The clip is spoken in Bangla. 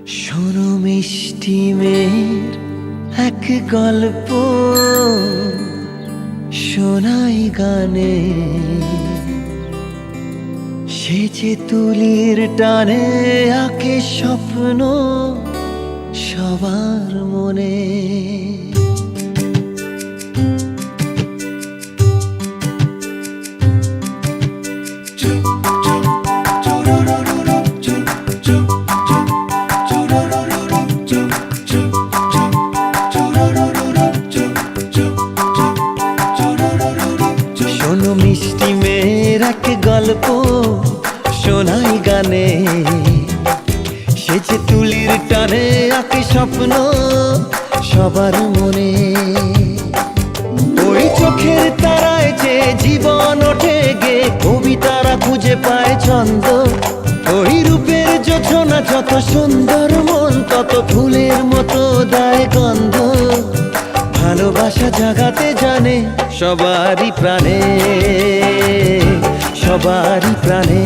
শোনো মিষ্টি মেয়ের এক গল্প শোনাই গানে, সে যে তুলির টানে আঁকে স্বপ্ন সবার মনে। শোনো মিষ্টি মেয়ের এক গল্প শোনাই গানে, সে যে তুলির টানে আঁকে স্বপ্ন সবার মনে। ওই চোখের তারায় যে জীবন ওঠে গে, কবিতারা খুঁজে পায় ছন্দ। ওই রূপের যোছনা যত সুন্দর, মন তত ফুলের মতো দেয় গন্ধ। ভালোবাসা জাগাতে জানে সবারই প্রাণে, সবারই প্রাণে।